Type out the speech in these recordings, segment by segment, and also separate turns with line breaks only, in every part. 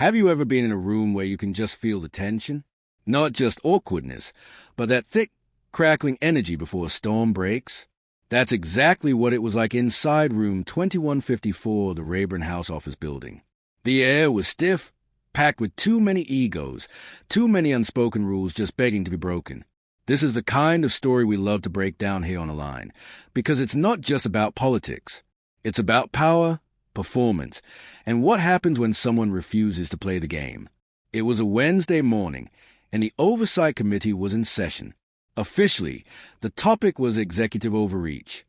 Have you ever been in a room where you can just feel the tension? Not just awkwardness, but that thick, crackling energy before a storm breaks? That's exactly what it was like inside room 2154 of the Rayburn House office building. The air was stiff, packed with too many egos, too many unspoken rules just begging to be broken. This is the kind of story we love to break down here on The Line, because it's not just about politics. It's about power, performance, and what happens when someone refuses to play the game. It was a Wednesday morning, and the Oversight Committee was in session. Officially, the topic was executive overreach.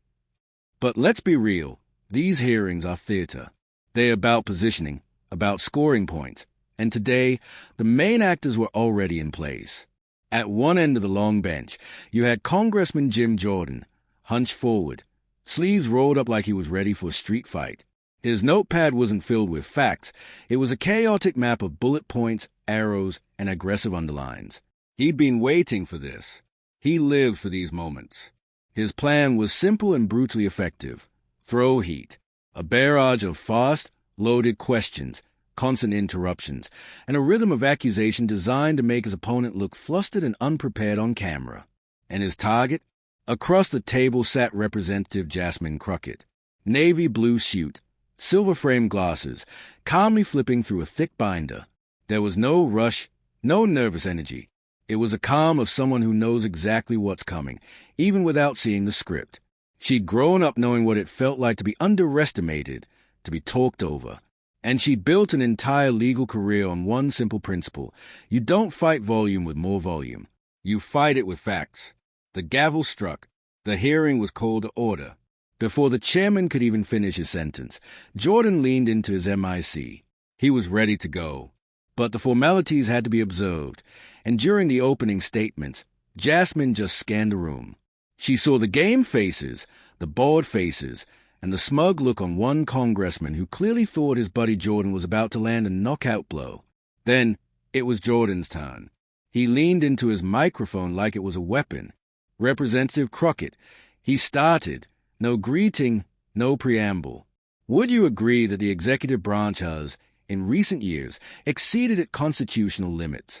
But let's be real, these hearings are theater. They're about positioning, about scoring points, and today, the main actors were already in place. At one end of the long bench, you had Congressman Jim Jordan, hunched forward, sleeves rolled up like he was ready for a street fight. His notepad wasn't filled with facts. It was a chaotic map of bullet points, arrows, and aggressive underlines. He'd been waiting for this. He lived for these moments. His plan was simple and brutally effective. Throw heat. A barrage of fast, loaded questions, constant interruptions, and a rhythm of accusation designed to make his opponent look flustered and unprepared on camera. And his target? Across the table sat Representative Jasmine Crockett. Navy blue suit, silver-framed glasses, calmly flipping through a thick binder. There was no rush, no nervous energy. It was a calm of someone who knows exactly what's coming, even without seeing the script. She'd grown up knowing what it felt like to be underestimated, to be talked over. And she built an entire legal career on one simple principle. You don't fight volume with more volume. You fight it with facts. The gavel struck. The hearing was called to order. Before the chairman could even finish his sentence, Jordan leaned into his MIC. He was ready to go. But the formalities had to be observed, and during the opening statements, Jasmine just scanned the room. She saw the game faces, the bored faces, and the smug look on one congressman who clearly thought his buddy Jordan was about to land a knockout blow. Then it was Jordan's turn. He leaned into his microphone like it was a weapon. Representative Crockett, he started. No greeting, no preamble. Would you agree that the executive branch has, in recent years, exceeded its constitutional limits?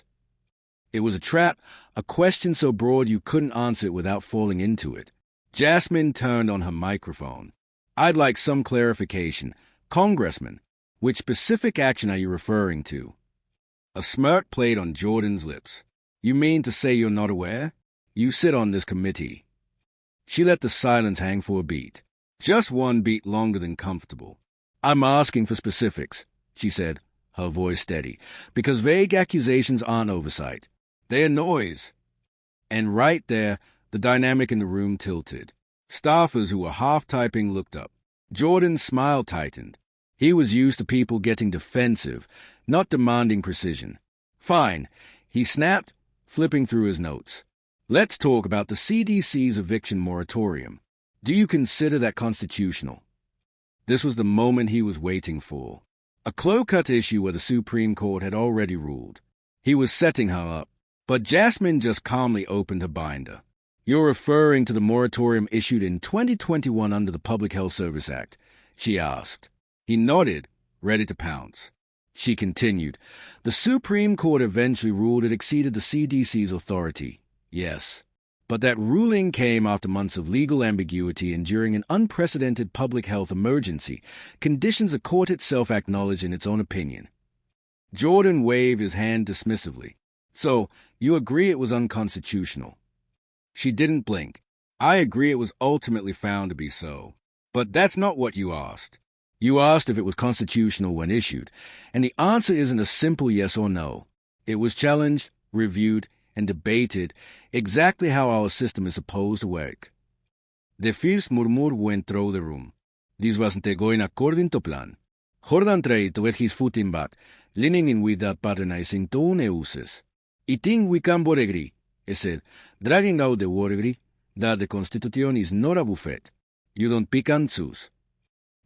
It was a trap, a question so broad you couldn't answer it without falling into it. Jasmine turned on her microphone. I'd like some clarification. Congressman, which specific action are you referring to? A smirk played on Jordan's lips. You mean to say you're not aware? You sit on this committee. She let the silence hang for a beat. Just one beat longer than comfortable. I'm asking for specifics, she said, her voice steady, because vague accusations aren't oversight. They're noise. And right there, the dynamic in the room tilted. Staffers who were half-typing looked up. Jordan's smile tightened. He was used to people getting defensive, not demanding precision. Fine, he snapped, flipping through his notes. Let's talk about the CDC's eviction moratorium. Do you consider that constitutional? This was the moment he was waiting for. A clear-cut issue where the Supreme Court had already ruled. He was setting her up, but Jasmine just calmly opened her binder. You're referring to the moratorium issued in 2021 under the Public Health Service Act, she asked. He nodded, ready to pounce. She continued, the Supreme Court eventually ruled it exceeded the CDC's authority. Yes, but that ruling came after months of legal ambiguity and during an unprecedented public health emergency, conditions the court itself acknowledged in its own opinion. Jordan waved his hand dismissively. So, you agree it was unconstitutional? She didn't blink. I agree it was ultimately found to be so. But that's not what you asked. You asked if it was constitutional when issued, and the answer isn't a simple yes or no. It was challenged, reviewed, and debated exactly how our system is supposed to work. The first murmur went through the room. This wasn't going according to plan. Jordan tried to get his footing back, leaning in with that patronizing tone he uses. I think we can both agree, he said, dragging out the word agree, that the Constitution is not a buffet. You don't pick and choose.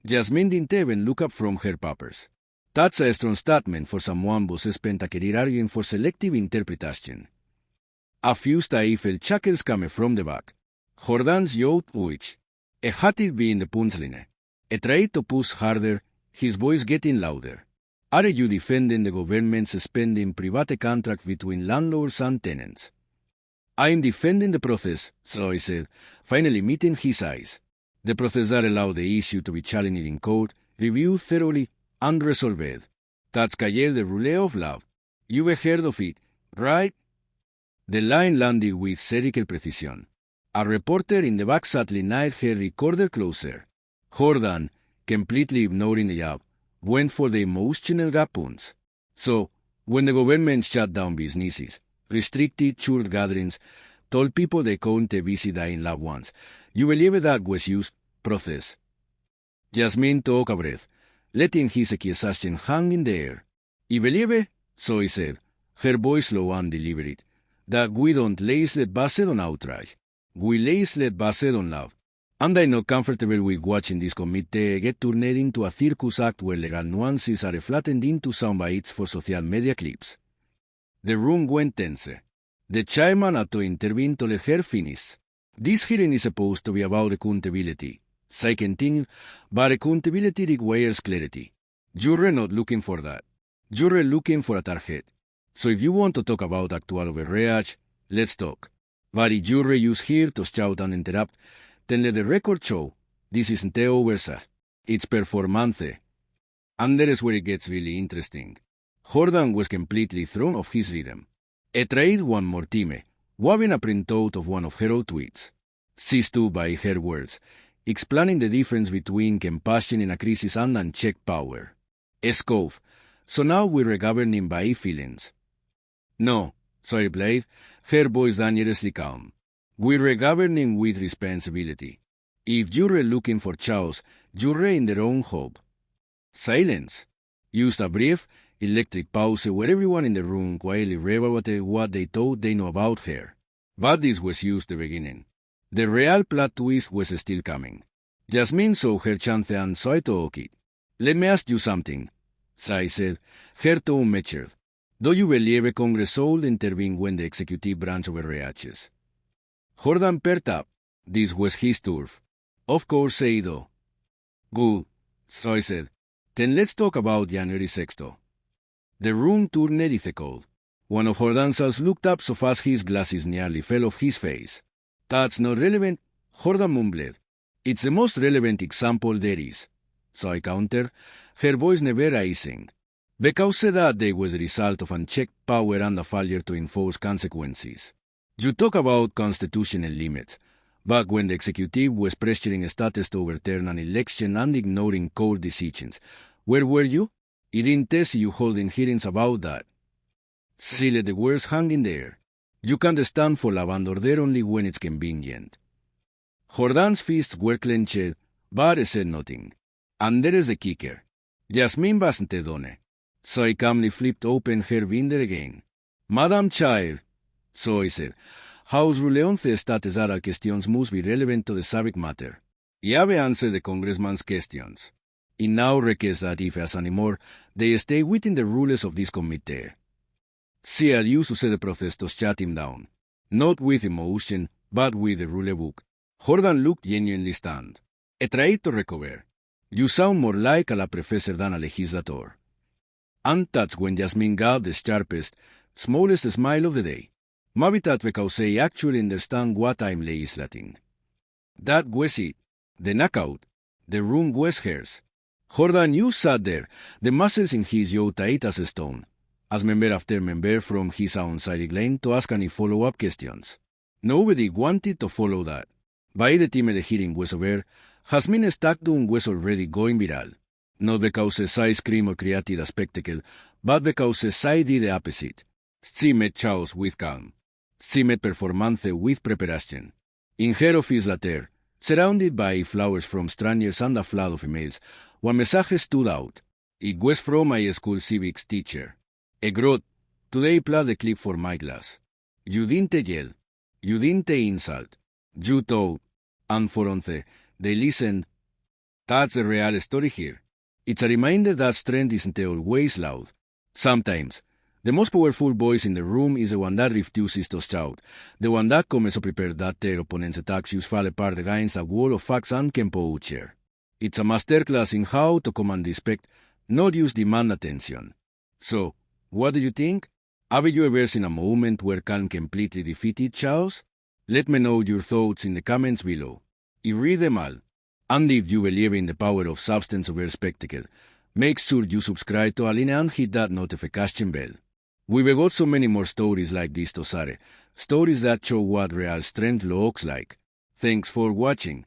Jasmine didn't even look up from her papers. That's a strong statement for someone who spent a career arguing for selective interpretation. A few stifled chuckles came from the back. Jordan's yelled which, a hatted being the punchline. He tried to push harder, his voice getting louder. Are you defending the government suspending private contract between landlords and tenants? I am defending the process, Zoe said, finally meeting his eyes. The process that allowed the issue to be challenged in court, reviewed thoroughly, and resolved. That's Cahiers de Roulet of Love. You've heard of it, right? The line landed with satirical precision. A reporter in the back sadly nailed her recorder closer. Jordan, completely ignoring the job, went for the emotional gap points. So, when the government shut down businesses, restricted church gatherings, told people they couldn't visit dying loved ones, you believe that was used process. Jasmine took a breath, letting his accusation hang in the air. I believe, so he said, her voice low and deliberate, that we don't legislate based on outrage. We legislate based on love. And I'm not comfortable with watching this committee get turned into a circus act where legal nuances are flattened into soundbites for social media clips. The room went tense. The chairman had to intervene to let her finish. This hearing is supposed to be about accountability. Sai continued, but accountability requires clarity. You're not looking for that. You're looking for a target. So if you want to talk about actual overreach, let's talk. But if you're used here to shout and interrupt, then let the record show this isn't a oversight. It's performance. And that is where it gets really interesting. Jordan was completely thrown off his rhythm. He tried one more time, wabbing a printout of one of her old tweets. She stood by her words, explaining the difference between compassion in a crisis and unchecked power. Scoff, so now we're governing by feelings. No, so I replied, her voice dangerously calm. We're governing with responsibility. If you're looking for chaos, you're in the wrong hope. Silence. Used a brief, electric pause where everyone in the room quietly revealed what they thought they knew about her. But this was used the beginning. The real plot twist was still coming. Jasmine saw her chance and saw it to it. Let me ask you something, Sai said, her tone matured. Do you believe Congress should intervene when the executive branch overreaches? Jordan perked up. This was his turf. Of course I do. Good, Sai said. Then let's talk about January 6th. The room turned difficult. One of Jordan's eyes looked up so fast his glasses nearly fell off his face. That's not relevant, Jordan mumbled. It's the most relevant example there is. So I countered, her voice never rising. Because that day was the result of unchecked power and a failure to enforce consequences. You talk about constitutional limits. Back when the executive was pressuring states to overturn an election and ignoring court decisions, where were you? It didn't test you holding hearings about that. She let the words hang in the air. You can't stand for law and order only when it's convenient. Jordan's fists were clenched, but he said nothing. And there is the kicker. Jasmine wasn't done. So I calmly flipped open her binder again. Madam Chair, so I said, House Rule 11 states that all questions must be relevant to the subject matter. Y have answered the congressman's questions. It now requires that if as anymore, they stay within the rules of this committee. She had used to say the process to shut him down. Not with emotion, but with the rule book. Jordan looked genuinely stunned. He tried to recover. You sound more like a law professor than a legislator. And that's when Jasmine got the sharpest, smallest smile of the day. Maybe that's because I actually understand what I'm legislating. That was it. The knockout. The room was hers. Jordan, you sat there, the muscles in his jaw tight as a stone, as member after member from his own sideline to ask any follow-up questions. Nobody wanted to follow that. By the time the hearing was over, Jasmine's tactum was already going viral. Not because Sai screamed or created a spectacle, but because Sai did the opposite. She met chaos with calm. She met performance with preparation. In her office later, surrounded by flowers from strangers and a flood of emails, one message stood out. It was from my school civics teacher. Grot, today played the clip for my class. You didn't yell. You didn't insult. You told. And for 11, they listened. That's the real story here. It's a reminder that strength isn't always loud. Sometimes, the most powerful voice in the room is the one that refuses to shout, the one that comes to prepare that their opponent's attacks fall apart against a wall of facts and composure. It's a masterclass in how to command respect, not use demand attention. So, what do you think? Have you ever seen a moment where calm completely defeated chaos? Let me know your thoughts in the comments below. Y read them all. And if you believe in the power of substance over spectacle, make sure you subscribe to Aline and hit that notification bell. We've got so many more stories like this to share, stories that show what real strength looks like. Thanks for watching.